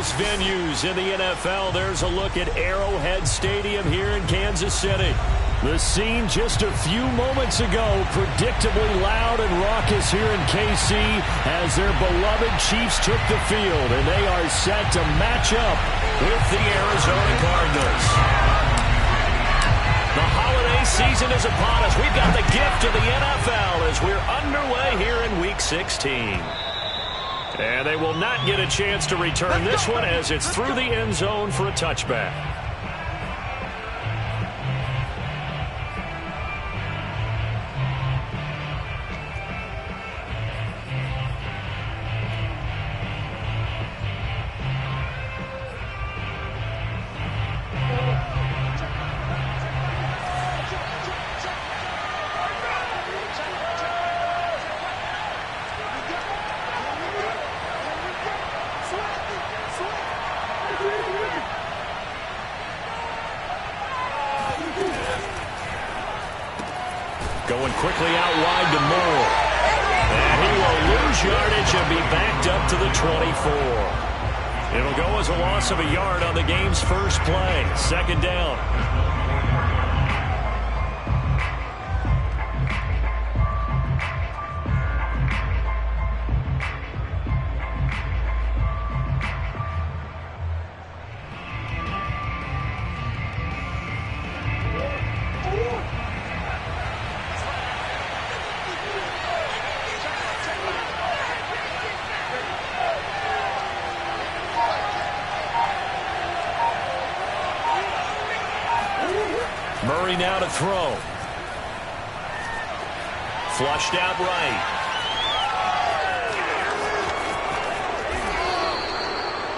biggest venues in the NFL. There's a look at Arrowhead Stadium here in Kansas City. The scene just a few moments ago, predictably loud and raucous here in KC as their beloved Chiefs took the field, and they are set to match up with the Arizona Cardinals. The holiday season is upon us. We've got the gift of the NFL as we're underway here in Week 16. And they will not get a chance to return this one as it's through the end zone for a touchback. Going quickly out wide to Moore. And he will lose yardage and be backed up to the 24. It'll go as a loss of a yard on the game's first play. Second down. Murray now to throw. Flushed out right.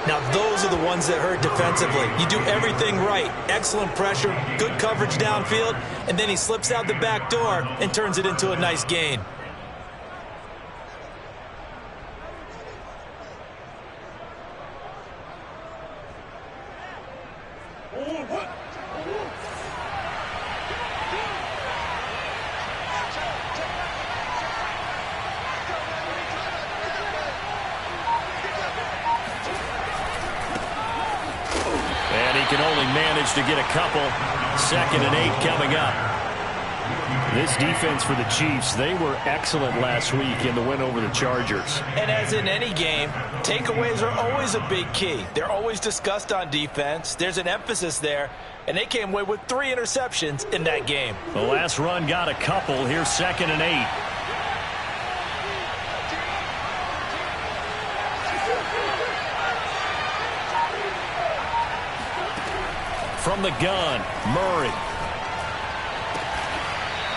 Now those are the ones that hurt defensively. You do everything right. Excellent pressure, good coverage downfield, and then he slips out the back door and turns it into a nice gain. Can only manage to get a couple. 2nd and 8 coming up. This defense for the Chiefs, they were excellent last week in the win over the Chargers. And as in any game, takeaways are always a big key. They're always discussed on defense. There's an emphasis there, and they came away with 3 interceptions in that game. The last run got a couple. Here's 2nd and 8. From the gun, Murray.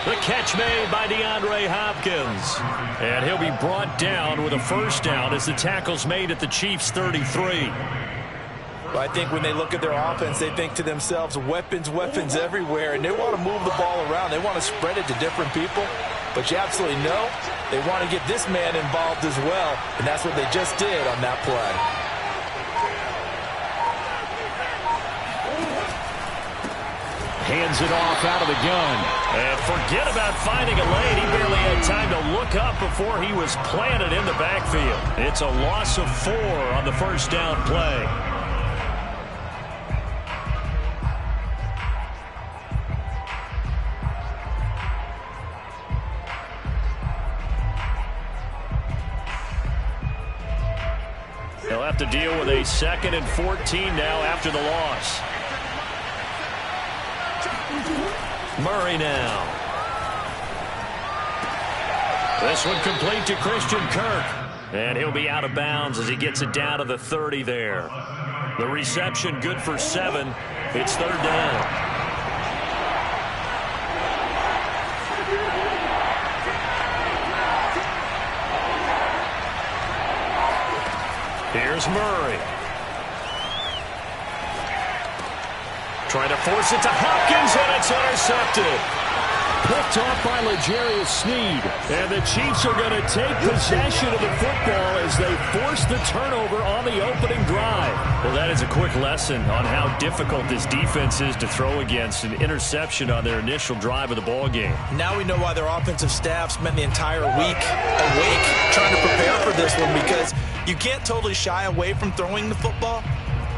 The catch made by DeAndre Hopkins. And he'll be brought down with a first down as the tackle's made at the Chiefs' 33. Well, I think when they look at their offense, they think to themselves, weapons, weapons everywhere, and they want to move the ball around. They want to spread it to different people. But you absolutely know they want to get this man involved as well, and that's what they just did on that play. Hands it off out of the gun. And forget about finding a lane. He barely had time to look up before he was planted in the backfield. It's a loss of 4 on the first down play. They'll have to deal with a 2nd and 14 now after the loss. Murray now. This one complete to Christian Kirk. And he'll be out of bounds as he gets it down to the 30 there. The reception good for 7. It's 3rd down. Here's Murray. Trying to force it to Hopkins, and it's intercepted. Picked off by L'Jarius Sneed. And the Chiefs are going to take possession of the football as they force the turnover on the opening drive. Well, that is a quick lesson on how difficult this defense is to throw against. An interception on their initial drive of the ball game. Now we know why their offensive staff spent the entire week awake trying to prepare for this one, because you can't totally shy away from throwing the football,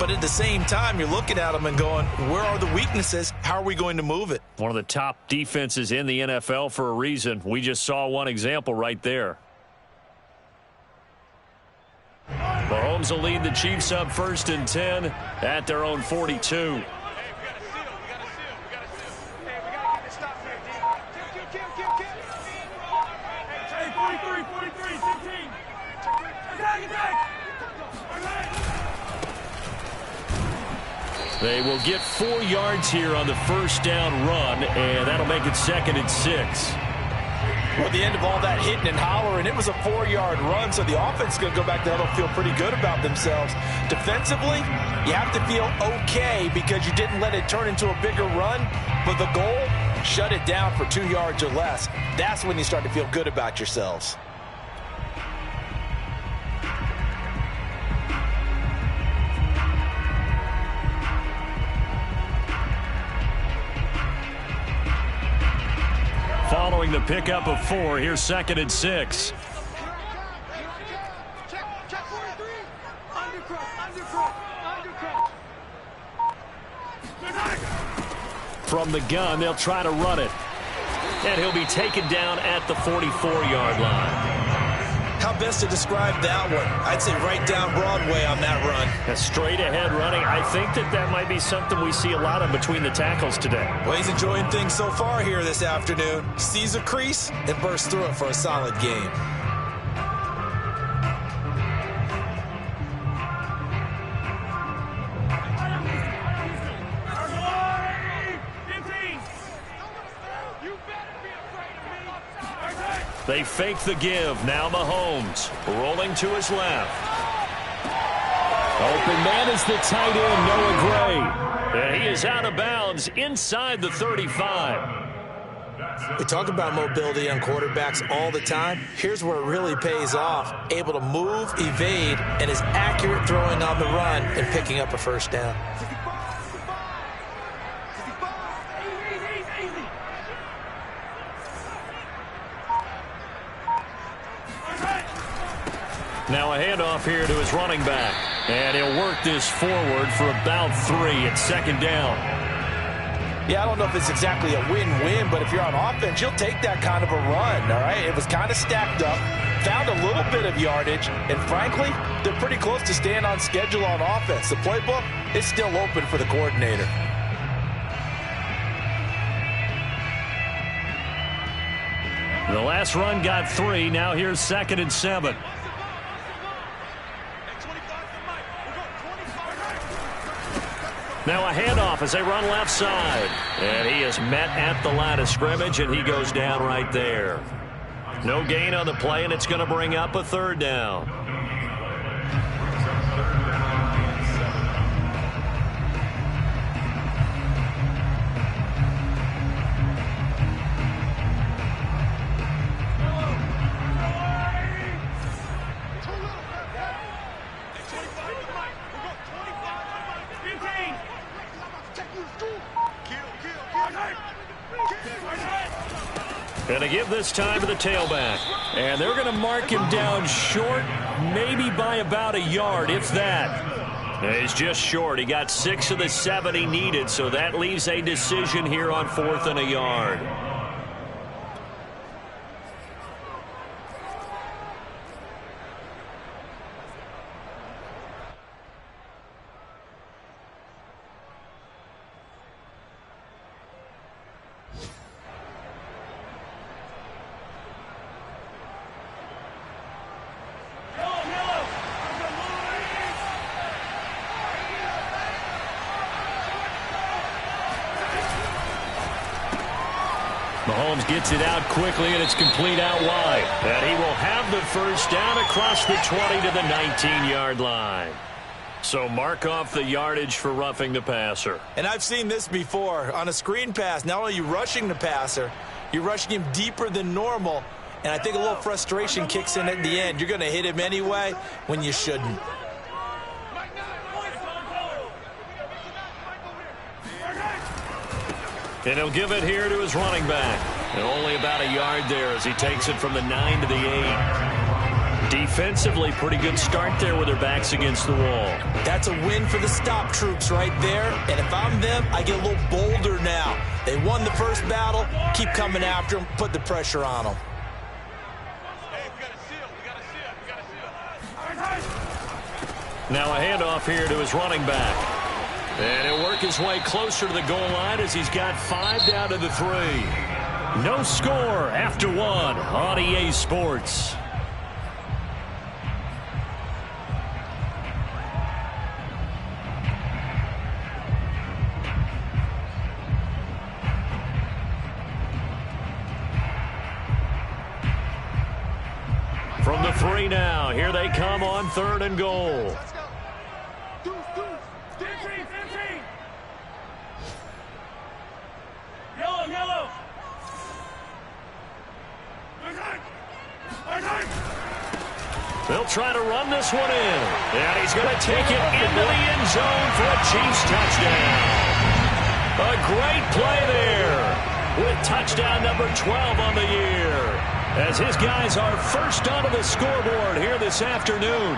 But at the same time, you're looking at them and going, where are the weaknesses? How are we going to move it? One of the top defenses in the NFL for a reason. We just saw one example right there. Mahomes will lead the Chiefs up 1st and 10 at their own 42. They will get 4 yards here on the first down run, and that'll make it 2nd and 6. Well, at the end of all that hitting and hollering, it was a 4-yard run, so the offense is going to go back there and feel pretty good about themselves. Defensively, you have to feel okay because you didn't let it turn into a bigger run, but the goal, shut it down for 2 yards or less. That's when you start to feel good about yourselves. Following the pickup of 4, here's 2nd and 6. From the gun, they'll try to run it. And he'll be taken down at the 44-yard line. How best to describe that one? I'd say right down Broadway on that run. A straight-ahead running. I think that might be something we see a lot of between the tackles today. Well, he's enjoying things so far here this afternoon. Sees a crease and bursts through it for a solid game. They fake the give. Now Mahomes rolling to his left. Open man is the tight end, Noah Gray. And he is out of bounds inside the 35. We talk about mobility on quarterbacks all the time. Here's where it really pays off. Able to move, evade, and is accurate throwing on the run and picking up a first down. Now a handoff here to his running back. And he'll work this forward for about 3 at 2nd down. Yeah, I don't know if it's exactly a win-win, but if you're on offense, you'll take that kind of a run, all right? It was kind of stacked up, found a little bit of yardage, and frankly, they're pretty close to staying on schedule on offense. The playbook is still open for the coordinator. The last run got 3. Now here's 2nd and 7. Now a handoff as they run left side. And he is met at the line of scrimmage, and he goes down right there. No gain on the play, and it's going to bring up a 3rd down. Going to give this time to the tailback. And they're going to mark him down short, maybe by about a yard, if that. He's just short. He got 6 of the 7 he needed, so that leaves a decision here on 4th and a yard. Mahomes gets it out quickly, and it's complete out wide. And he will have the first down across the 20 to the 19-yard line. So mark off the yardage for roughing the passer. And I've seen this before. On a screen pass, not only are you rushing the passer, you're rushing him deeper than normal. And I think a little frustration kicks in at the end. You're going to hit him anyway when you shouldn't. And he'll give it here to his running back. And only about a yard there as he takes it from the 9 to the 8. Defensively, pretty good start there with their backs against the wall. That's a win for the stop troops right there. And if I'm them, I get a little bolder now. They won the first battle. Keep coming after them. Put the pressure on them. Now a handoff here to his running back. And he'll work his way closer to the goal line as he's got 5 down to the 3. No score after 1 on EA Sports. From the 3 now, here they come on 3rd and goal. Yellow. They'll try to run this one in. And he's going to take it into the end zone for a Chiefs touchdown. A great play there with touchdown number 12 on the year, as his guys are first onto the scoreboard here this afternoon.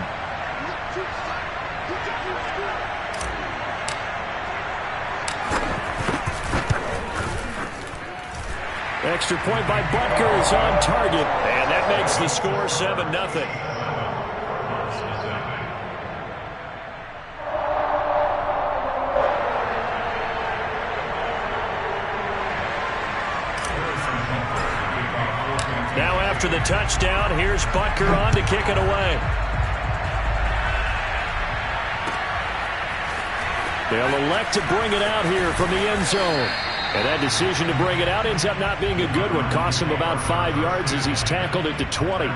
Extra point by Butker is on target, and that makes the score 7-0. Now after the touchdown, here's Butker on to kick it away. They'll elect to bring it out here from the end zone. And that decision to bring it out ends up not being a good one. Costs him about 5 yards as he's tackled at the 20.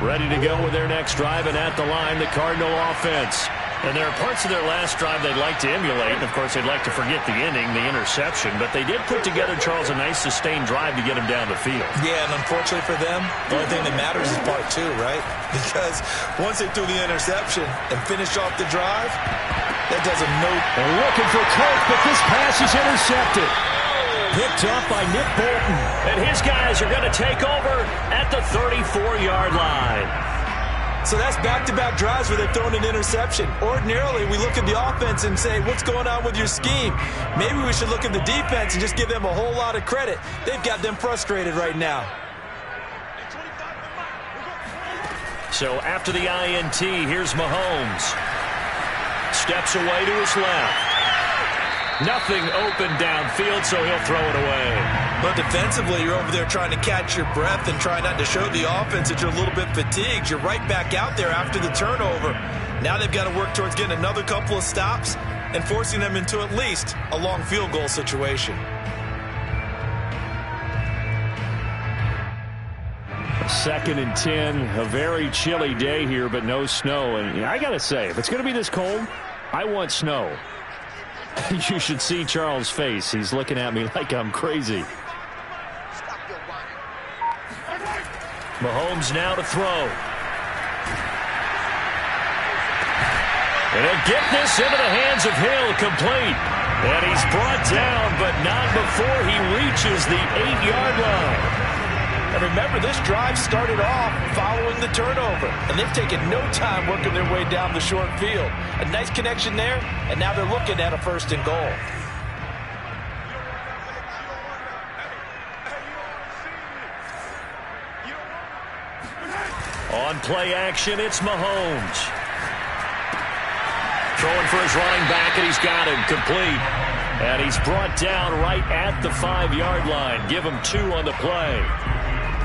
Ready to go with their next drive, and at the line, the Cardinal offense. And there are parts of their last drive they'd like to emulate. And, of course, they'd like to forget the ending, the interception. But they did put together, Charles, a nice sustained drive to get him down the field. Yeah, and unfortunately for them, the only thing that matters is part 2, right? Because once they threw the interception and finished off the drive, that does them no... And looking for Coke, but this pass is intercepted. Picked off by Nick Bolton. And his guys are going to take over at the 34-yard line. So that's back-to-back drives where they've thrown an interception. Ordinarily, we look at the offense and say, what's going on with your scheme? Maybe we should look at the defense and just give them a whole lot of credit. They've got them frustrated right now. So after the INT, here's Mahomes. Steps away to his left. Nothing open downfield, so he'll throw it away. But defensively, you're over there trying to catch your breath and try not to show the offense that you're a little bit fatigued. You're right back out there after the turnover. Now they've got to work towards getting another couple of stops and forcing them into at least a long field goal situation. Second and 10, a very chilly day here, but no snow. And I got to say, if it's going to be this cold, I want snow. You should see Charles' face. He's looking at me like I'm crazy. Mahomes now to throw. And he'll get this into the hands of Hill, complete. And he's brought down, but not before he reaches the 8-yard line. And remember, this drive started off following the turnover, and they've taken no time working their way down the short field. A nice connection there, and now they're looking at a 1st and goal. On play action, it's Mahomes. Throwing for his running back, and he's got him complete. And he's brought down right at the 5-yard line. Give him 2 on the play.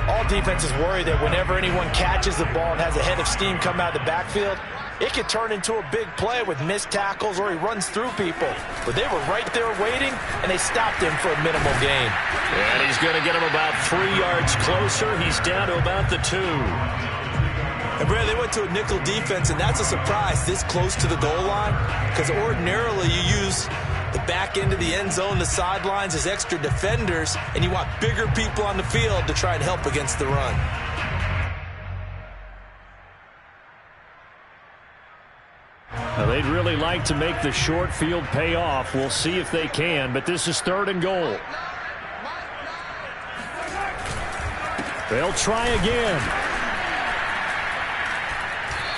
All defenses worry that whenever anyone catches the ball and has a head of steam come out of the backfield, it could turn into a big play with missed tackles or he runs through people. But they were right there waiting, and they stopped him for a minimal gain. And he's going to get him about 3 yards closer. He's down to about the 2. And, Brad, they went to a nickel defense, and that's a surprise this close to the goal line, because ordinarily you use the back end of the end zone, the sidelines as extra defenders, and you want bigger people on the field to try and help against the run. Well, they'd really like to make the short field pay off. We'll see if they can, but this is 3rd and goal. They'll try again.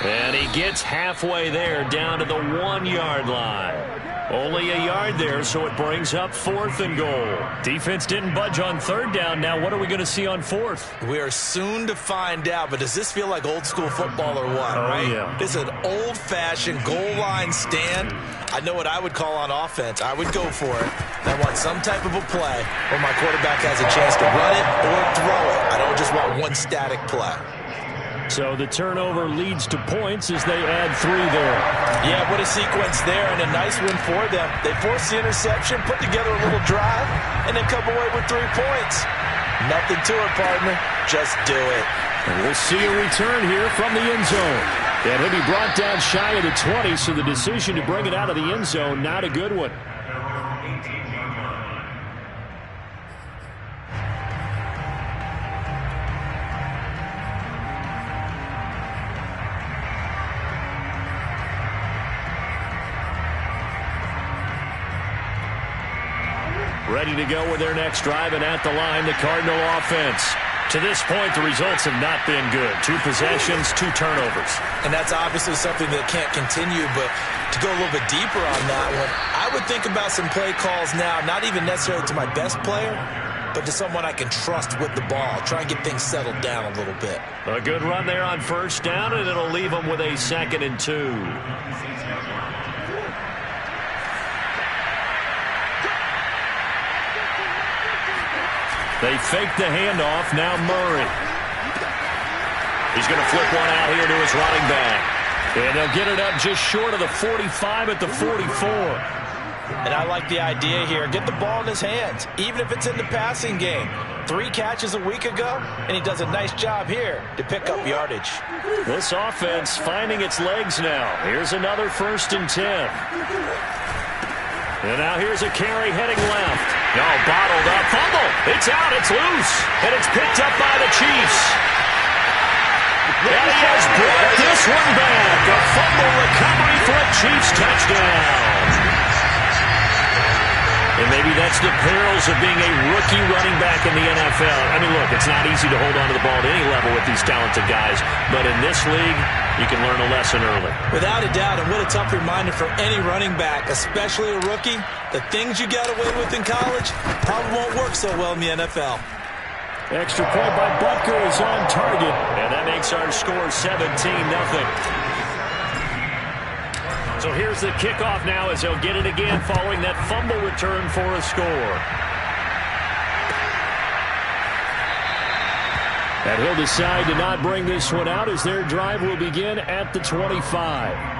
And he gets halfway there, down to the 1-yard line. Only a yard there, so it brings up 4th and goal. Defense didn't budge on 3rd down. Now what are we going to see on 4th? We are soon to find out, but does this feel like old school football or what, right? Yeah. This is an old-fashioned goal line stand. I know what I would call on offense. I would go for it. I want some type of a play where my quarterback has a chance to run it or throw it. I don't just want one static play. So the turnover leads to points as they add 3 there. Yeah, what a sequence there, and a nice win for them. They forced the interception, put together a little drive, and then come away with 3 points. Nothing to it, partner. Just do it. And we'll see a return here from the end zone. And he'll be brought down shy of the 20, so the decision to bring it out of the end zone, not a good one. Ready to go with their next drive, and at the line, the Cardinal offense. To this point, the results have not been good. 2 possessions, 2 turnovers. And that's obviously something that can't continue, but to go a little bit deeper on that one, I would think about some play calls now, not even necessarily to my best player, but to someone I can trust with the ball. Try and get things settled down a little bit. A good run there on 1st down, and it'll leave them with a 2nd and 2. They fake the handoff. Now Murray. He's going to flip one out here to his running back. And they'll get it up just short of the 45 at the 44. And I like the idea here. Get the ball in his hands, even if it's in the passing game. 3 catches a week ago, and he does a nice job here to pick up yardage. This offense finding its legs now. Here's another 1st and 10. And now here's a carry heading left. No, bottled up. Fumble. It's out. It's loose. And it's picked up by the Chiefs. And he has brought this one back. A fumble recovery for a Chiefs touchdown. And maybe that's the perils of being a rookie running back in the NFL. I mean, look, it's not easy to hold on to the ball at any level with these talented guys. But in this league, you can learn a lesson early. Without a doubt, and what a tough reminder for any running back, especially a rookie. The things you got away with in college probably won't work so well in the NFL. Extra point by Butker is on target. And that makes our score 17-0. So here's the kickoff now as they'll get it again following that fumble return for a score. And he'll decide to not bring this one out as their drive will begin at the 25.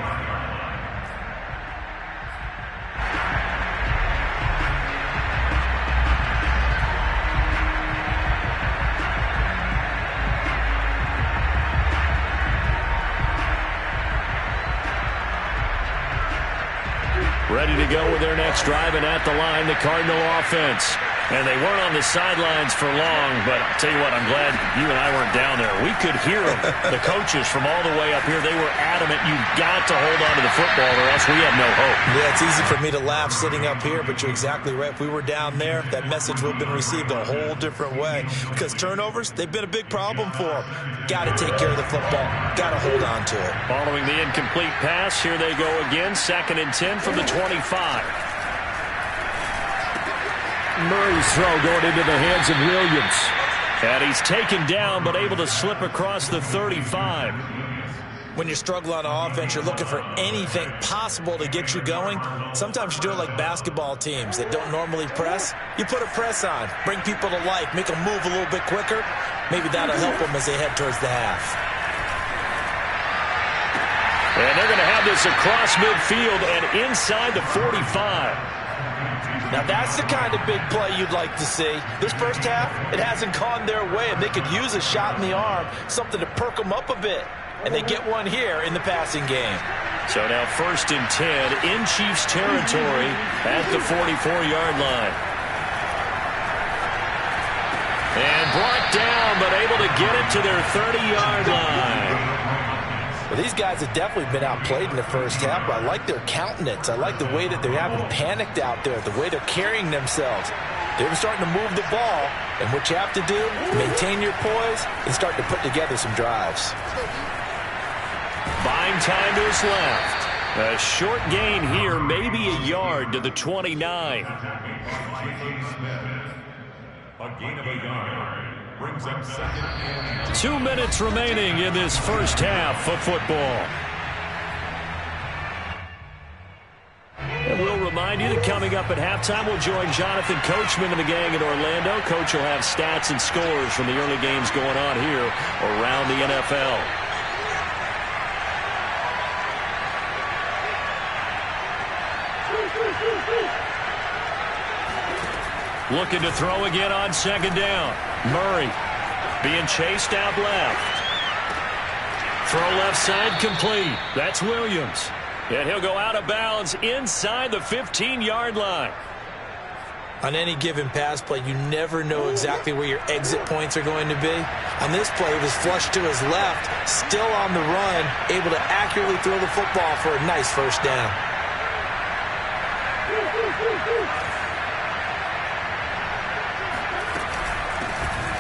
Ready to go with their next drive, and at the line, the Cardinal offense. And they weren't on the sidelines for long, but I'll tell you what, I'm glad you and I weren't down there. We could hear them, the coaches from all the way up here. They were adamant, you've got to hold on to the football or else we have no hope. Yeah, it's easy for me to laugh sitting up here, but you're exactly right. If we were down there, that message would have been received a whole different way. Because turnovers, they've been a big problem for them. Got to take care of the football. Got to hold on to it. Following the incomplete pass, here they go again. 2nd and 10 from the 25. Murray's throw going into the hands of Williams. And he's taken down but able to slip across the 35. When you struggle on offense, you're looking for anything possible to get you going. Sometimes you do it like basketball teams that don't normally press. You put a press on, bring people to life, make them move a little bit quicker. Maybe that'll help them as they head towards the half. And they're going to have this across midfield and inside the 45. Now that's the kind of big play you'd like to see. This first half, it hasn't gone their way, and they could use a shot in the arm, something to perk them up a bit. And they get one here in the passing game. So now 1st and 10 in Chiefs territory at the 44-yard line. And brought down, but able to get it to their 30-yard line. Well, these guys have definitely been outplayed in the first half, but I like their countenance. I like the way that they haven't panicked out there, the way they're carrying themselves. They're starting to move the ball, and what you have to do, maintain your poise and start to put together some drives. Buying time to his left. A short gain here, maybe a yard to the 29. A gain of a yard brings them second and 2 minutes remaining in this first half of football. And we'll remind you that coming up at halftime, we'll join Jonathan Coachman and the gang in Orlando. Coach will have stats and scores from the early games going on here around the NFL. Looking to throw again on second down. Murray being chased out left. Throw left side complete. That's Williams. And he'll go out of bounds inside the 15-yard line. On any given pass play, you never know exactly where your exit points are going to be. On this play, it was flushed to his left, still on the run, able to accurately throw the football for a nice first down.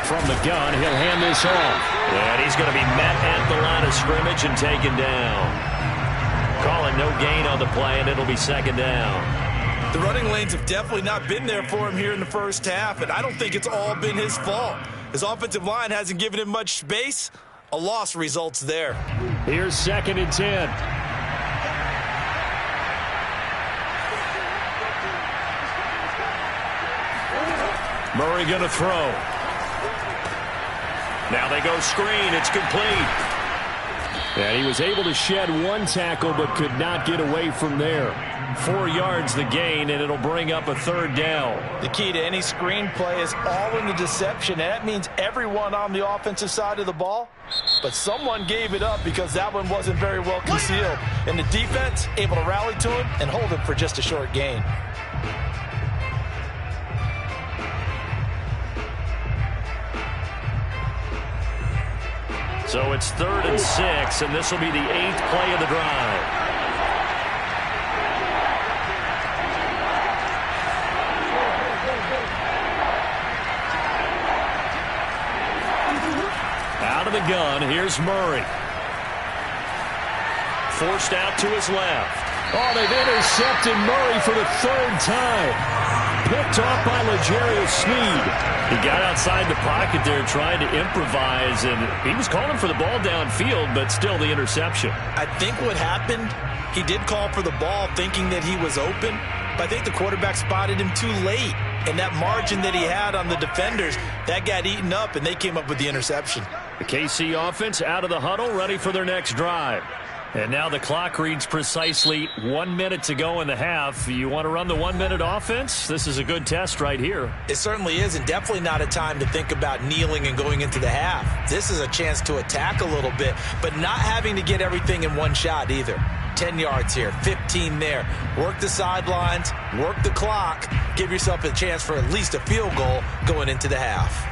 From the gun, he'll hand this off. And he's going to be met at the line of scrimmage and taken down. Calling no gain on the play, and it'll be second down. The running lanes have definitely not been there for him here in the first half, and I don't think it's all been his fault. His offensive line hasn't given him much space. A loss results there. Here's second and 10. Murray going to throw. Now they go screen. It's complete. And he was able to shed one tackle but could not get away from there. 4 yards the gain, and it'll bring up a third down. The key to any screen play is all in the deception, and that means everyone on the offensive side of the ball. But someone gave it up because that one wasn't very well concealed. And the defense able to rally to him and hold him for just a short gain. So it's 3rd and 6, and this will be the 8th play of the drive. Out of the gun, here's Murray. Forced out to his left. Oh, they've intercepted Murray for the 3rd time. Picked off by L'Jarius Sneed. He got outside the pocket there trying to improvise, and he was calling for the ball downfield, but still the interception. I think what happened, he did call for the ball thinking that he was open, but I think the quarterback spotted him too late. And that margin that he had on the defenders, that got eaten up, and they came up with the interception. The KC offense out of the huddle, ready for their next drive. And now the clock reads precisely 1 minute to go in the half. You want to run the 1 minute offense? This is a good test right here. It certainly is, and definitely not a time to think about kneeling and going into the half. This is a chance to attack a little bit, but not having to get everything in one shot either. 10 yards here, 15 there. Work the sidelines, work the clock, give yourself a chance for at least a field goal going into the half.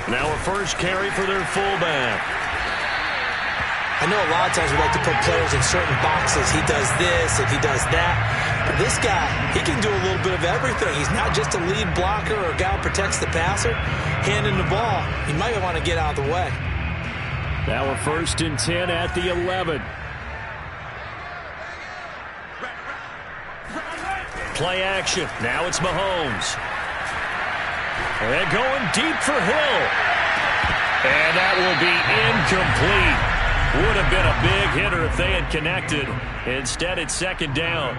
Now a first carry for their fullback. I know a lot of times we like to put players in certain boxes. He does this and he does that. But this guy, he can do a little bit of everything. He's not just a lead blocker or a guy who protects the passer. Handing the ball, he might want to get out of the way. Now a 1st and 10 at the 11. Play action. Now it's Mahomes. And going deep for Hill. And that will be incomplete. Would have been a big hitter if they had connected. Instead, it's 2nd down.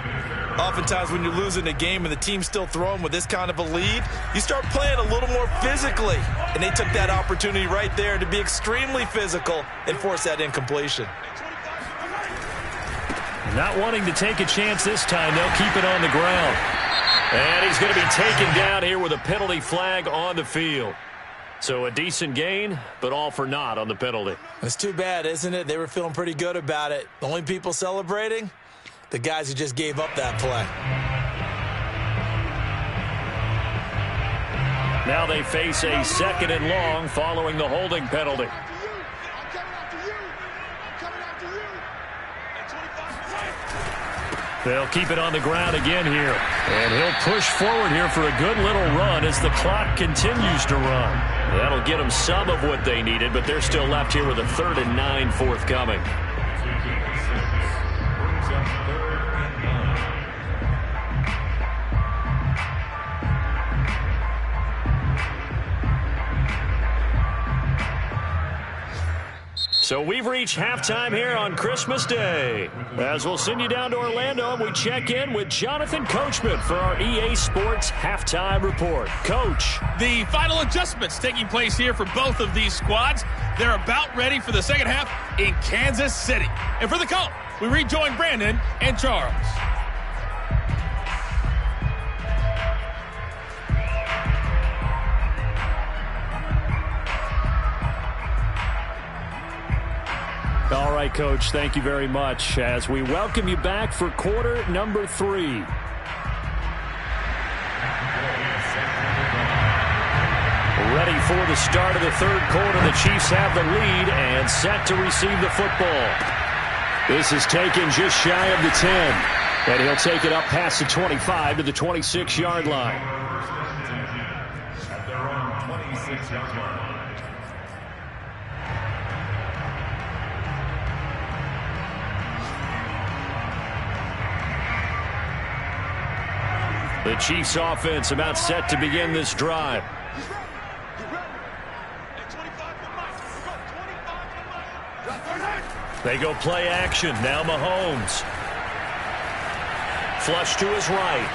Oftentimes when you're losing a game and the team's still throwing with this kind of a lead, you start playing a little more physically. And they took that opportunity right there to be extremely physical and force that incompletion. Not wanting to take a chance this time. They'll keep it on the ground. And he's going to be taken down here with a penalty flag on the field. So a decent gain, but all for naught on the penalty. It's too bad, isn't it? They were feeling pretty good about it. The only people celebrating, the guys who just gave up that play. Now they face a 2nd and long following the holding penalty. They'll keep it on the ground again here. And he'll push forward here for a good little run as the clock continues to run. That'll get them some of what they needed, but they're still left here with a 3rd and 9 forthcoming. So we've reached halftime here on Christmas Day. As we'll send you down to Orlando, and we check in with Jonathan Coachman for our EA Sports Halftime Report. Coach. The final adjustments taking place here for both of these squads. They're about ready for the second half in Kansas City. And for the call, we rejoin Brandon and Charles. All right, Coach, thank you very much as we welcome you back for quarter number 3. Ready for the start of the 3rd quarter. The Chiefs have the lead and set to receive the football. This is taken just shy of the 10. And he'll take it up past the 25 to the 26-yard line. At their own 26-yard line. The Chiefs offense about set to begin this drive. They go play action. Now Mahomes. Flush to his right.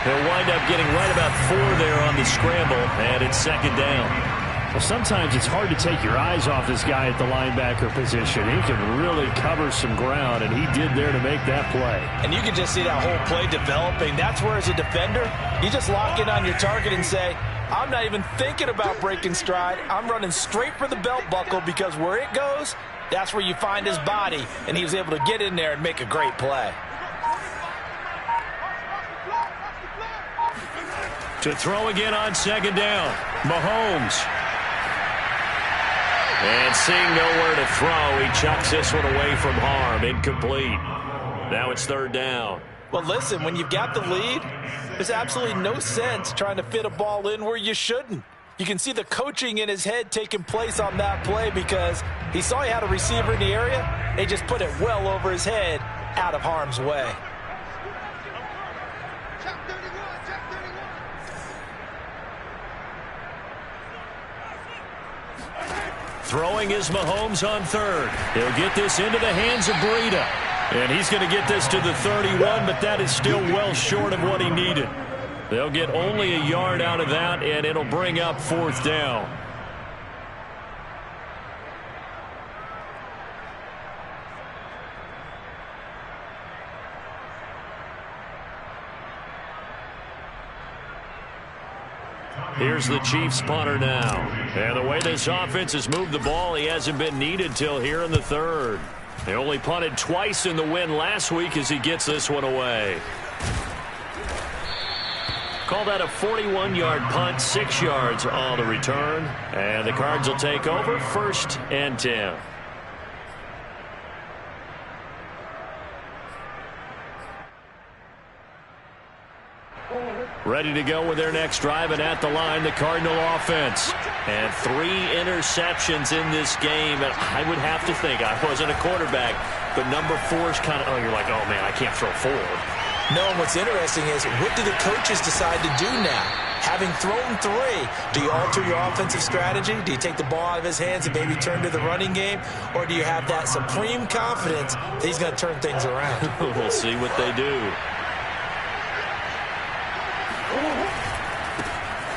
He'll wind up getting right about 4 there on the scramble, and it's 2nd down. Well, sometimes it's hard to take your eyes off this guy at the linebacker position. He can really cover some ground, and he did there to make that play. And you can just see that whole play developing. That's where, as a defender, you just lock in on your target and say, I'm not even thinking about breaking stride. I'm running straight for the belt buckle because where it goes, that's where you find his body. And he was able to get in there and make a great play. To throw again on 2nd down, Mahomes. And seeing nowhere to throw, he chucks this one away from harm. Incomplete. Now it's 3rd down. Well, listen, when you've got the lead, there's absolutely no sense trying to fit a ball in where you shouldn't. You can see the coaching in his head taking place on that play because he saw he had a receiver in the area, and he just put it well over his head out of harm's way. Throwing is Mahomes on 3rd. He'll get this into the hands of Breida. And he's going to get this to the 31, but that is still well short of what he needed. They'll get only a yard out of that, and it'll bring up 4th down. Here's the Chiefs punter now. And the way this offense has moved the ball, he hasn't been needed till here in the 3rd. They only punted twice in the win last week as he gets this one away. Call that a 41-yard punt, 6 yards on the return. And the Cards will take over 1st and 10. Ready to go with their next drive, and at the line, the Cardinal offense. And 3 interceptions in this game. And I would have to think, I wasn't a quarterback, but number 4 is kind of, oh, you're like, oh, man, I can't throw 4. No, and what's interesting is, what do the coaches decide to do now? Having thrown 3, do you alter your offensive strategy? Do you take the ball out of his hands and maybe turn to the running game? Or do you have that supreme confidence that he's going to turn things around? We'll see what they do.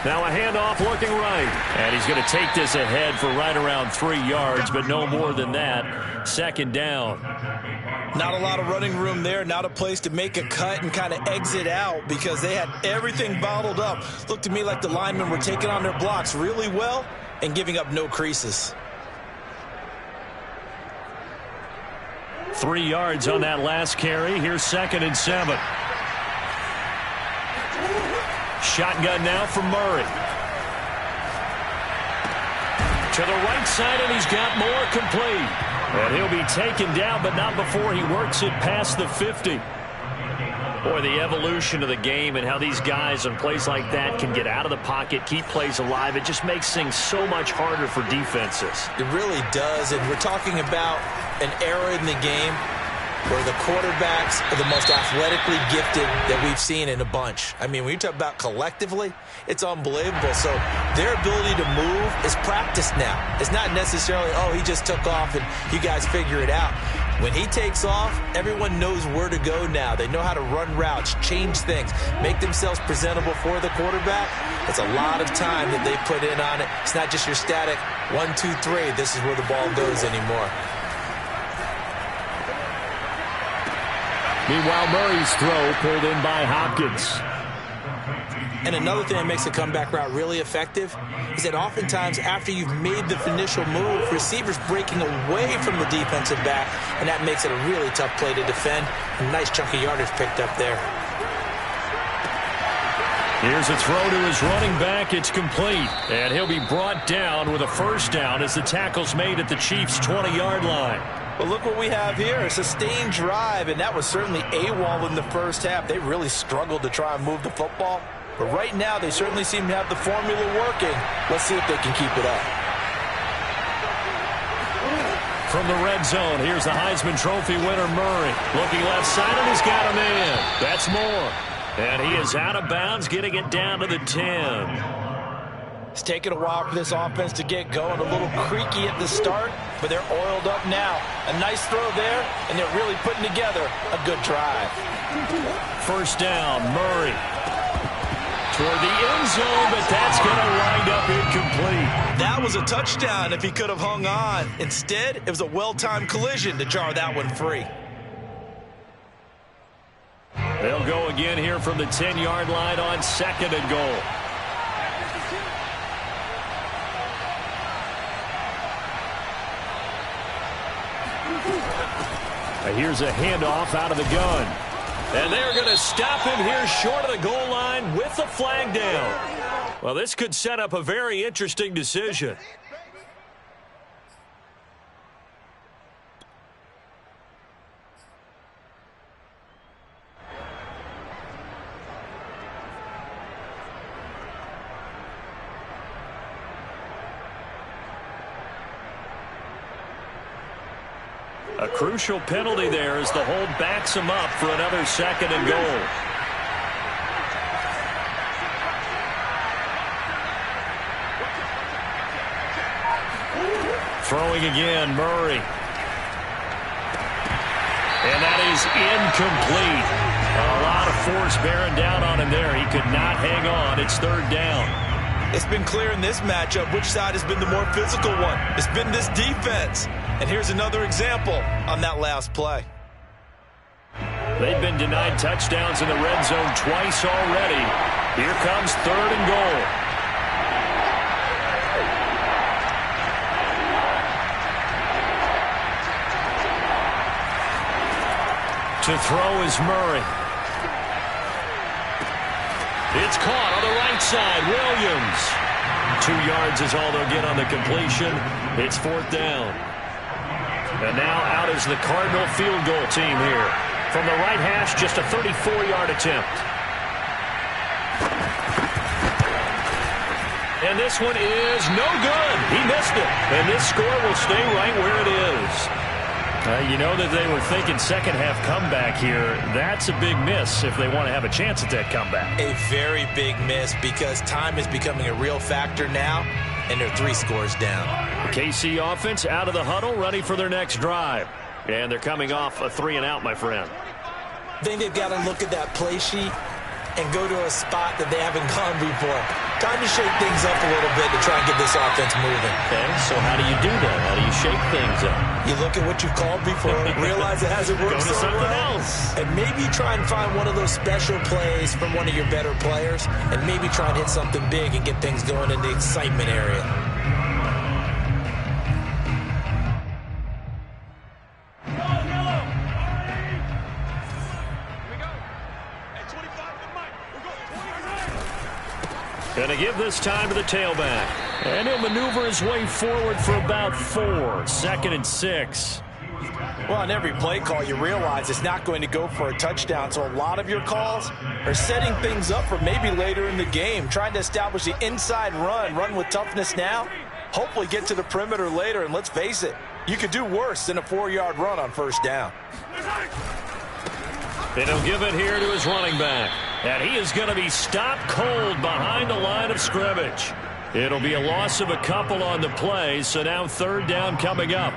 Now a handoff looking right. And he's going to take this ahead for right around 3 yards, but no more than that. 2nd down. Not a lot of running room there. Not a place to make a cut and kind of exit out because they had everything bottled up. Looked to me like the linemen were taking on their blocks really well and giving up no creases. 3 yards on that last carry. Here's 2nd and 7. Shotgun now for Murray. To the right side, and he's got more, complete. And he'll be taken down, but not before he works it past the 50. Boy, the evolution of the game and how these guys on plays like that can get out of the pocket, keep plays alive, it just makes things so much harder for defenses. It really does, and we're talking about an era in the game where the quarterbacks are the most athletically gifted that we've seen in a bunch. I mean, when you talk about collectively, it's unbelievable. So their ability to move is practiced now. It's not necessarily, oh, he just took off and you guys figure it out. When he takes off, everyone knows where to go now. They know how to run routes, change things, make themselves presentable for the quarterback. It's a lot of time that they put in on it. It's not just your static 1, 2, 3. This is where the ball goes anymore. Meanwhile, Murray's throw pulled in by Hopkins. And another thing that makes a comeback route really effective is that oftentimes after you've made the initial move, receivers breaking away from the defensive back, and that makes it a really tough play to defend. A nice chunk of yardage picked up there. Here's a throw to his running back. It's complete. And he'll be brought down with a first down as the tackle's made at the Chiefs' 20-yard line. Well, look what we have here. A sustained drive, and that was certainly AWOL in the first half. They really struggled to try and move the football. But right now, they certainly seem to have the formula working. Let's see if they can keep it up. From the red zone, here's the Heisman Trophy winner, Murray. Looking left side, and he's got him in. That's more. And he is out of bounds, getting it down to the 10. It's taken a while for this offense to get going. A little creaky at the start, but they're oiled up now. A nice throw there, and they're really putting together a good drive. First down, Murray. Toward the end zone, but that's going to wind up incomplete. That was a touchdown if he could have hung on. Instead, it was a well-timed collision to jar that one free. They'll go again here from the 10-yard line on 2nd and goal. Here's a handoff out of the gun. And they're going to stop him here short of the goal line with the flag down. Well, this could set up a very interesting decision. A crucial penalty there as the hold backs him up for another 2nd and goal. Throwing again, Murray. And that is incomplete. A lot of force bearing down on him there. He could not hang on. It's 3rd down. It's been clear in this matchup which side has been the more physical one. It's been this defense. And here's another example on that last play. They've been denied touchdowns in the red zone twice already. Here comes 3rd and goal. To throw is Murray. It's caught on the right side. Williams. 2 yards is all they'll get on the completion. It's 4th down. And now out is the Cardinal field goal team here. From the right hash, just a 34-yard attempt. And this one is no good. He missed it. And this score will stay right where it is. You know that they were thinking second-half comeback here. That's a big miss if they want to have a chance at that comeback. A very big miss because time is becoming a real factor now, and they're 3 scores down. The KC offense out of the huddle, ready for their next drive. And they're coming off a 3-and-out, my friend. I think they've got to look at that play sheet and go to a spot that they haven't gone before. Time to shake things up a little bit to try and get this offense moving. Okay, so how do you do that? How do you shake things up? You look at what you've called before, realize it hasn't worked Go to so something well, else. and maybe try and find one of those special plays from one of your better players, and maybe try and hit something big and get things going in the excitement area. Going to give this time to the tailback. And he'll maneuver his way forward for about 4. 2nd and 6. Well, on every play call, you realize it's not going to go for a touchdown. So a lot of your calls are setting things up for maybe later in the game, trying to establish the inside run with toughness now, hopefully get to the perimeter later. And let's face it, you could do worse than a 4-yard run on first down. And he'll give it here to his running back. And he is going to be stopped cold behind the line of scrimmage. It'll be a loss of a couple on the play, so now 3rd down coming up.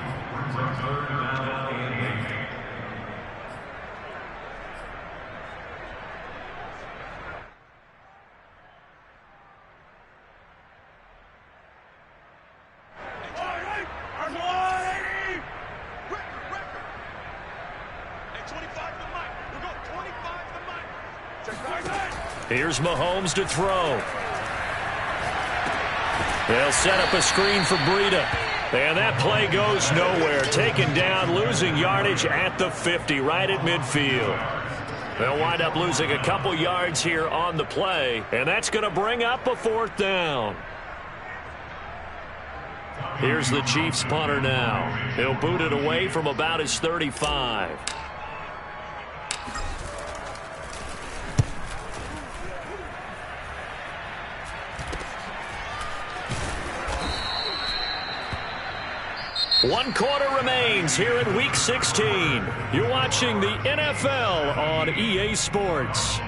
Here's Mahomes to throw. They'll set up a screen for Breida. And that play goes nowhere. Taken down, losing yardage at the 50, right at midfield. They'll wind up losing a couple yards here on the play. And that's going to bring up a 4th down. Here's the Chiefs punter now. He'll boot it away from about his 35. One quarter remains here in Week 16. You're watching the NFL on EA Sports.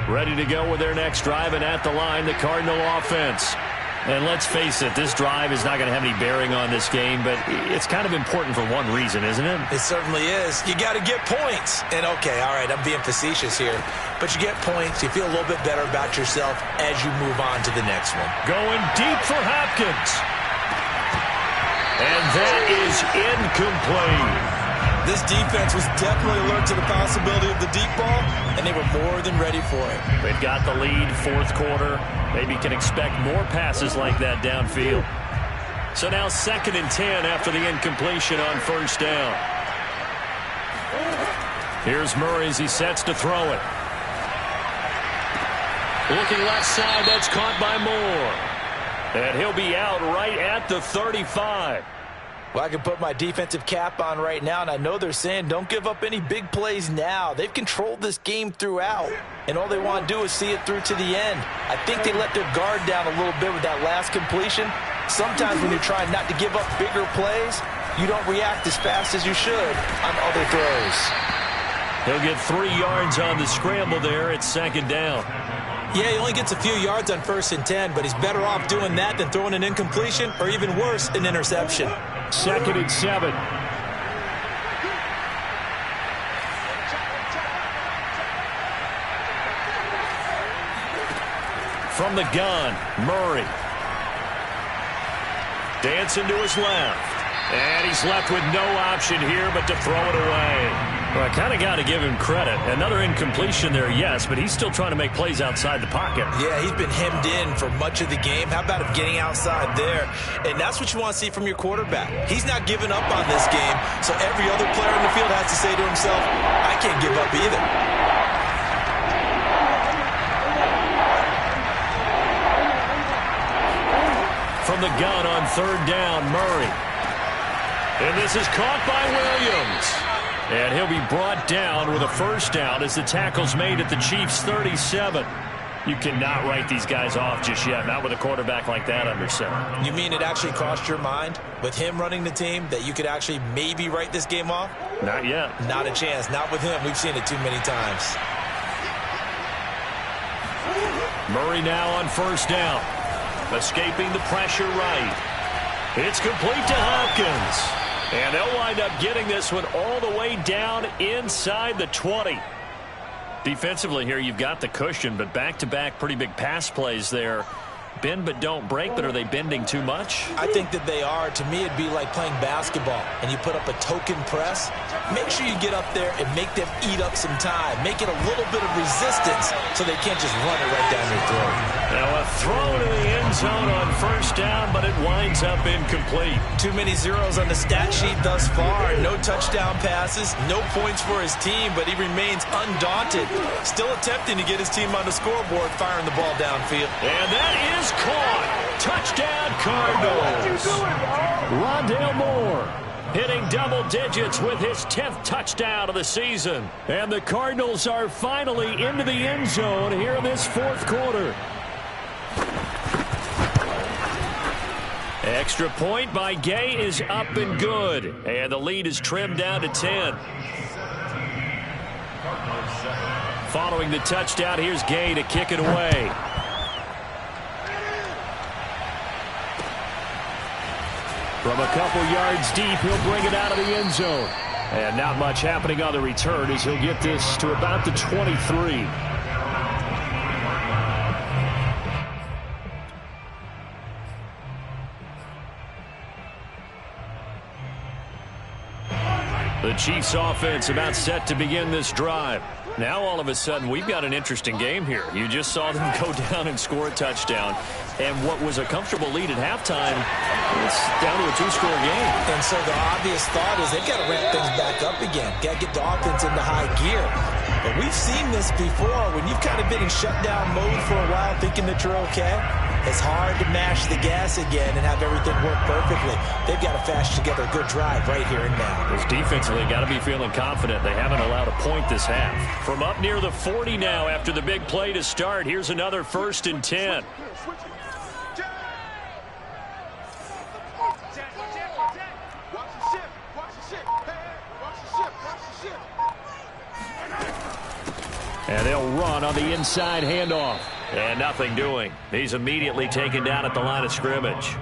Ready to go with their next drive, and at the line, the Cardinal offense. And let's face it, this drive is not going to have any bearing on this game, but it's kind of important for one reason, isn't it? It certainly is. You got to get points. And, okay, all right, I'm being facetious here. But you get points, you feel a little bit better about yourself as you move on to the next one. Going deep for Hopkins. And that is incomplete. This defense was definitely alert to the possibility of the deep ball, and they were more than ready for it. They've got the lead, 4th quarter. Maybe can expect more passes like that downfield. So now 2nd and 10 after the incompletion on 1st down. Here's Murray as he sets to throw it. Looking left side, that's caught by Moore. And he'll be out right at the 35. Well, I can put my defensive cap on right now, and I know they're saying don't give up any big plays now. They've controlled this game throughout, and all they want to do is see it through to the end. I think they let their guard down a little bit with that last completion. Sometimes when you're trying not to give up bigger plays, you don't react as fast as you should on other throws. He'll get 3 yards on the scramble there at 2nd down. Yeah, he only gets a few yards on 1st and 10, but he's better off doing that than throwing an incompletion or even worse, an interception. 2nd and 7. From the gun, Murray. Dancing to his left. And he's left with no option here but to throw it away. Well, I kind of got to give him credit. Another incompletion there, yes, but he's still trying to make plays outside the pocket. Yeah, he's been hemmed in for much of the game. How about him getting outside there? And that's what you want to see from your quarterback. He's not giving up on this game, so every other player in the field has to say to himself, I can't give up either. From the gun on 3rd down, Murray. And this is caught by Williams. And he'll be brought down with a 1st down as the tackle's made at the Chiefs' 37. You cannot write these guys off just yet, not with a quarterback like that under center. You mean it actually crossed your mind with him running the team that you could actually maybe write this game off? Not yet. Not a chance. Not with him. We've seen it too many times. Murray now on 1st down. Escaping the pressure right. It's complete to Hopkins. And they'll wind up getting this one all the way down inside the 20. Defensively here, you've got the cushion, but back-to-back pretty big pass plays there. Bend but don't break, but are they bending too much? I think that they are. To me, it'd be like playing basketball, and you put up a token press. Make sure you get up there and make them eat up some time. Make it a little bit of resistance so they can't just run it right down your throat. Now a throw to the end end zone on first down, but it winds up incomplete. Too many zeros on the stat sheet thus far. No touchdown passes, no points for his team, but he remains undaunted. Still attempting to get his team on the scoreboard, firing the ball downfield. And that is caught. Touchdown, Cardinals. Rondale Moore hitting double digits with his 10th touchdown of the season. And the Cardinals are finally into the end zone here in this fourth quarter. Extra point by Gay is up and good. And the lead is trimmed down to 10. Following the touchdown, here's Gay to kick it away. From a couple yards deep, he'll bring it out of the end zone. And not much happening on the return as he'll get this to about the 23. The Chiefs offense about set to begin this drive. Now all of a sudden we've got an interesting game here. You just saw them go down and score a touchdown. And what was a comfortable lead at halftime, it's down to a two-score game. And so the obvious thought is they've got to ramp things back up again. Got to get the offense into high gear. But we've seen this before. When you've kind of been in shutdown mode for a while thinking that you're okay, it's hard to mash the gas again and have everything work perfectly. They've got to fashion together a good drive right here and now. Because defensively, got to be feeling confident. They haven't allowed a point this half. From up near the 40 now after the big play to start, here's another 1st and 10. And they'll run on the inside handoff. And nothing doing. He's immediately taken down at the line of scrimmage.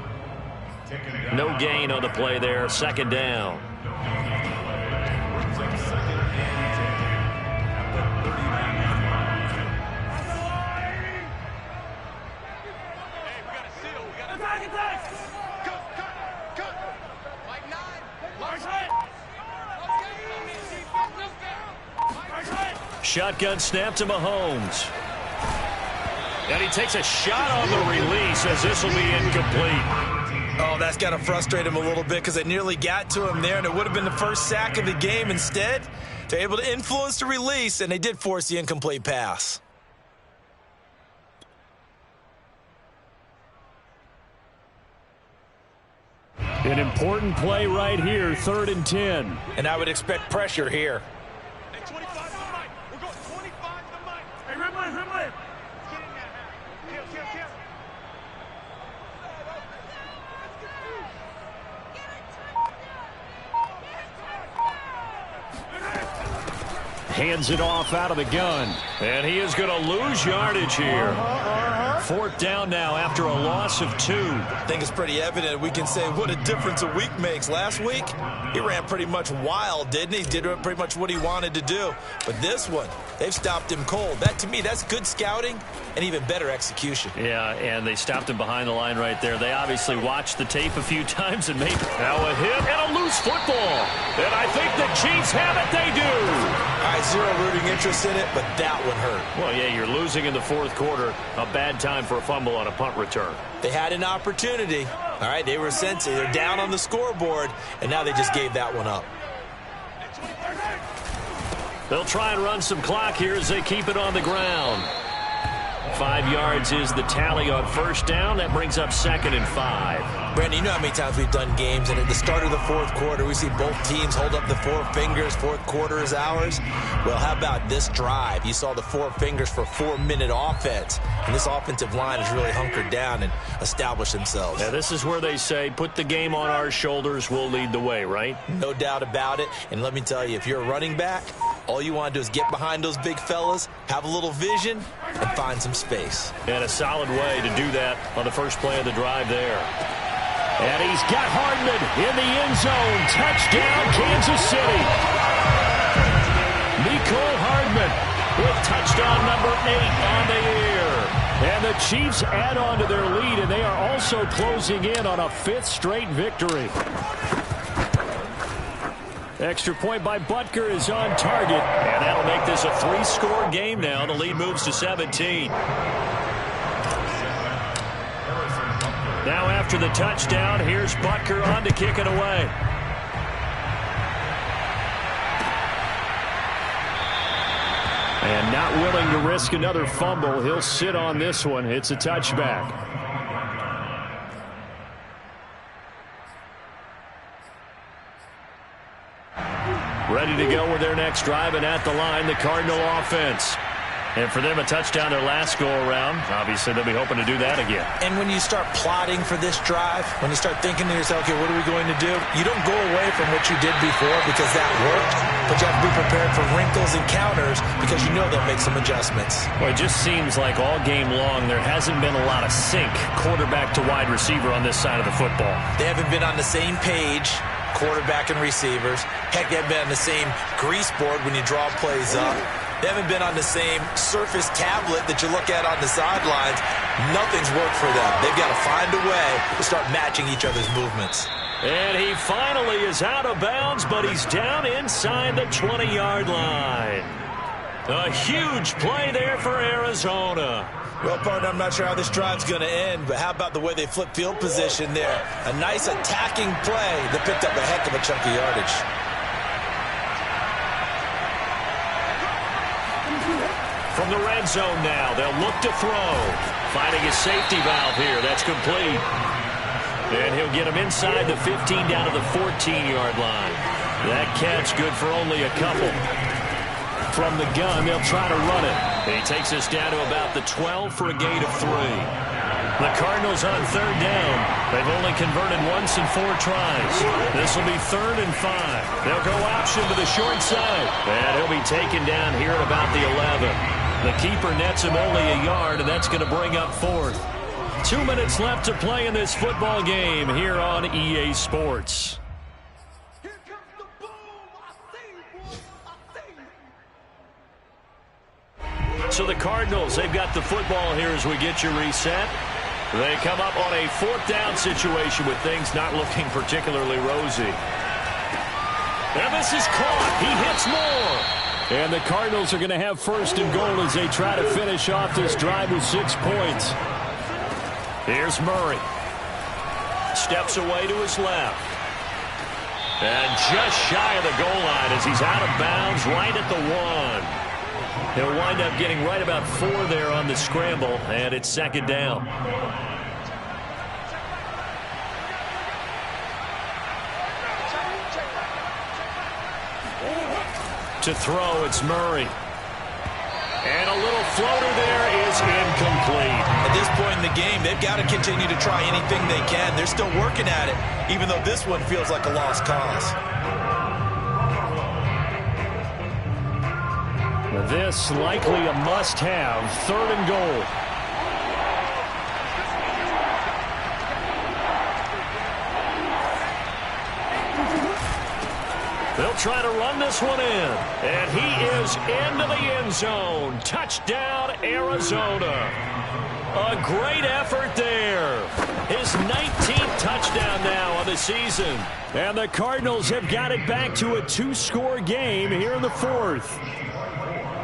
No gain on the play there. 2nd down. Shotgun snap to Mahomes. And he takes a shot on the release as this will be incomplete. Oh, that's got to frustrate him a little bit because they nearly got to him there, and it would have been the first sack of the game. Instead, they're able to influence the release, and they did force the incomplete pass. An important play right here, 3rd and 10. And I would expect pressure here. Hands it off out of the gun. And he is going to lose yardage here. 4th down now after a loss of 2. I think it's pretty evident. We can say what a difference a week makes. Last week, he ran pretty much wild, didn't he? Did pretty much what he wanted to do. But this one, they've stopped him cold. That, to me, that's good scouting and even better execution. Yeah, and they stopped him behind the line right there. They obviously watched the tape a few times and made now a hit and a loose football. And I think the Chiefs have it. They do. All right, zero rooting interest in it, but that one hurt. Well, yeah, you're losing in the 4th quarter. A bad time for a fumble on a punt return. They had an opportunity. All right, they were sensing. They're down on the scoreboard, and now they just gave that one up. They'll try and run some clock here as they keep it on the ground. 5 yards is the tally on 1st down. That brings up 2nd and 5. Brandon, you know how many times we've done games, and at the start of the 4th quarter, we see both teams hold up the 4 fingers. 4th quarter is ours. Well, how about this drive? You saw the 4 fingers for 4-minute offense, and this offensive line has really hunkered down and established themselves. Yeah, this is where they say, put the game on our shoulders, we'll lead the way, right? No doubt about it. And let me tell you, if you're a running back, all you want to do is get behind those big fellas, have a little vision, and find some space. And a solid way to do that on the first play of the drive there. And he's got Hardman in the end zone. Touchdown, Kansas City. Mecole Hardman with touchdown number 8 on the year. And the Chiefs add on to their lead, and they are also closing in on a 5th straight victory. Extra point by Butker is on target, and that'll make this a 3-score game now. The lead moves to 17. Now after the touchdown, here's Butker on to kick it away. And not willing to risk another fumble. He'll sit on this one. It's a touchback. Ready to go with their next drive, and at the line, the Cardinal offense. And for them, a touchdown their last go-around. Obviously, they'll be hoping to do that again. And when you start plotting for this drive, when you start thinking to yourself, okay, what are we going to do? You don't go away from what you did before because that worked, but you have to be prepared for wrinkles and counters because you know they'll make some adjustments. Well, it just seems like all game long there hasn't been a lot of sync quarterback to wide receiver on this side of the football. They haven't been on the same page, quarterback and receivers. Heck, they haven't been on the same grease board when you draw plays up. They haven't been on the same surface tablet that you look at on the sidelines. Nothing's worked for them. They've got to find a way to start matching each other's movements. And he finally is out of bounds, but he's down inside the 20-yard line. A huge play there for Arizona. Well, partner, I'm not sure how this drive's going to end, but how about the way they flip field position there? A nice attacking play that picked up a heck of a chunk of yardage. From the red zone now, they'll look to throw. Finding his safety valve here. That's complete. And he'll get him inside the 15 down to the 14-yard line. That catch good for only a couple. From the gun, they'll try to run it. He takes us down to about the 12 for a gain of 3. The Cardinals on third down. They've only converted once in 4 tries. This will be 3rd and 5. They'll go option to the short side. And he'll be taken down here at about the 11. The keeper nets him only a yard, and that's going to bring up 4th. 2 minutes left to play in this football game here on EA Sports. So the Cardinals, they've got the football here as we get you reset. They come up on a 4th down situation with things not looking particularly rosy. And this is caught. He hits more. And the Cardinals are going to have 1st and goal as they try to finish off this drive with 6 points. Here's Murray. Steps away to his left. And just shy of the goal line as he's out of bounds right at the 1. He'll wind up getting right about 4 there on the scramble, and it's 2nd down. To throw, it's Murray. And a little floater there is incomplete. At this point in the game, they've got to continue to try anything they can. They're still working at it, even though this one feels like a lost cause. This likely a must-have, 3rd and goal. They'll try to run this one in. And he is into the end zone. Touchdown, Arizona. A great effort there. His 19th touchdown now on the season. And the Cardinals have got it back to a 2-score game here in the 4th.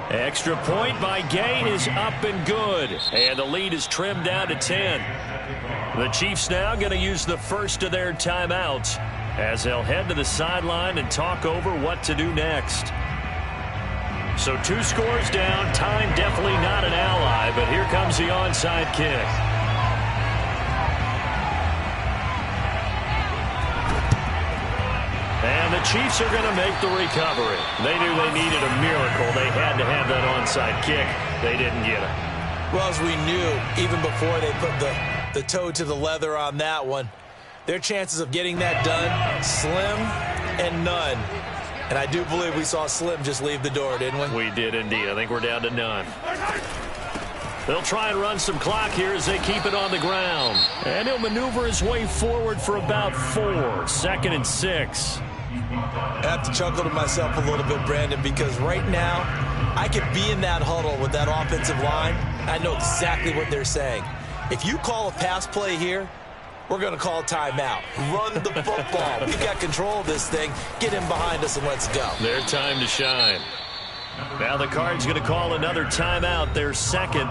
Extra point by Gay is up and good. And the lead is trimmed down to 10. The Chiefs now going to use the first of their timeouts as they'll head to the sideline and talk over what to do next. So 2 scores down. Time definitely not an ally, but here comes the onside kick. And the Chiefs are going to make the recovery. They knew they needed a miracle. They had to have that onside kick. They didn't get it. Well, as we knew, even before they put the toe to the leather on that one, their chances of getting that done, slim and none. And I do believe we saw Slim just leave the door, didn't we? We did indeed. I think we're down to none. They'll try and run some clock here as they keep it on the ground. And he'll maneuver his way forward for about 4. 2nd and 6. I have to chuckle to myself a little bit, Brandon, because right now I could be in that huddle with that offensive line. I know exactly what they're saying. If you call a pass play here, we're going to call a timeout. Run the football. We've got control of this thing. Get him behind us and let's go. Their time to shine. Now the Cards going to call another timeout, their 2nd.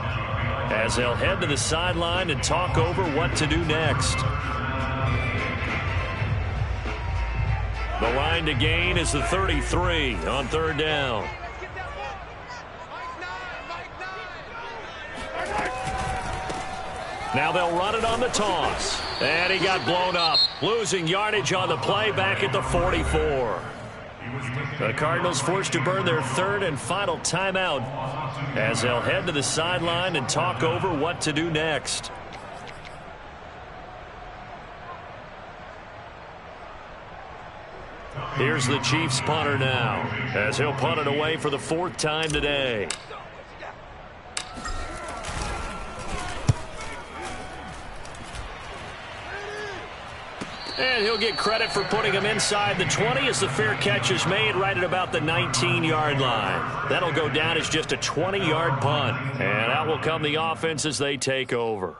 as they'll head to the sideline and talk over what to do next. The line to gain is the 33 on third down. Now they'll run it on the toss. And he got blown up, losing yardage on the play back at the 44. The Cardinals forced to burn their third and final timeout as they'll head to the sideline and talk over what to do next. Here's the Chiefs punter now as he'll punt it away for the fourth time today. And he'll get credit for putting him inside the 20 as the fair catch is made right at about the 19-yard line. That'll go down as just a 20-yard punt. And out will come the offense as they take over.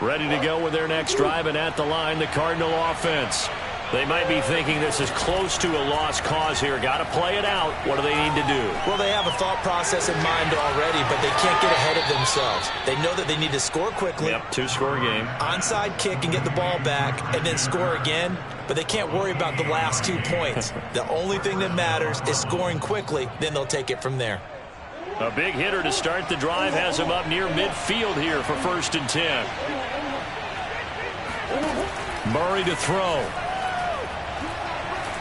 Ready to go with their next drive, and at the line, the Cardinal offense. They might be thinking this is close to a lost cause here. Got to play it out. What do they need to do? Well, they have a thought process in mind already, but they can't get ahead of themselves. They know that they need to score quickly. Yep, two-score game. Onside kick and get the ball back and then score again, but they can't worry about the last 2 points. The only thing that matters is scoring quickly, then they'll take it from there. A big hitter to start the drive has him up near midfield here for 1st and 10. Murray to throw.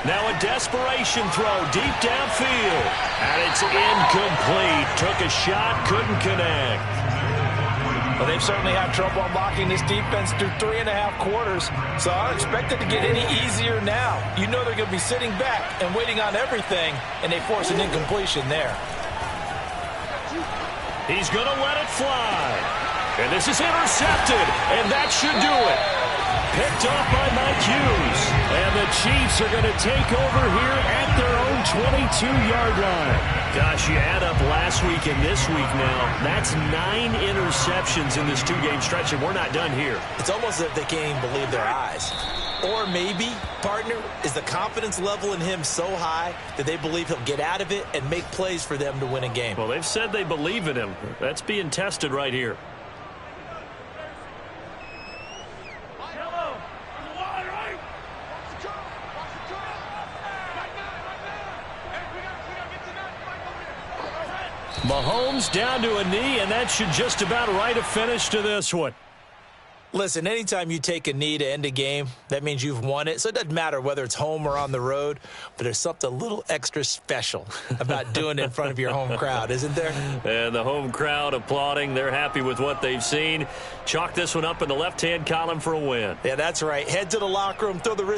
Now a desperation throw deep downfield. And it's incomplete. Took a shot, couldn't connect. Well, they've certainly had trouble unlocking this defense through 3.5 quarters, so I don't expect it to get any easier now. You know they're going to be sitting back and waiting on everything, and they force an incompletion there. He's going to let it fly. And this is intercepted, and that should do it. Picked off by Mike Hughes. And the Chiefs are going to take over here at their own 22-yard line. Gosh, you add up last week and this week now. That's 9 interceptions in this 2-game stretch, and we're not done here. It's almost as if they can't even believe their eyes. Or maybe, partner, is the confidence level in him so high that they believe he'll get out of it and make plays for them to win a game. Well, they've said they believe in him. That's being tested right here. Mahomes down to a knee, and that should just about write a finish to this one. Listen, anytime you take a knee to end a game, that means you've won it. So it doesn't matter whether it's home or on the road, but there's something a little extra special about doing it in front of your home crowd, isn't there? And the home crowd applauding. They're happy with what they've seen. Chalk this one up in the left-hand column for a win. Yeah, that's right. Head to the locker room, throw the wrist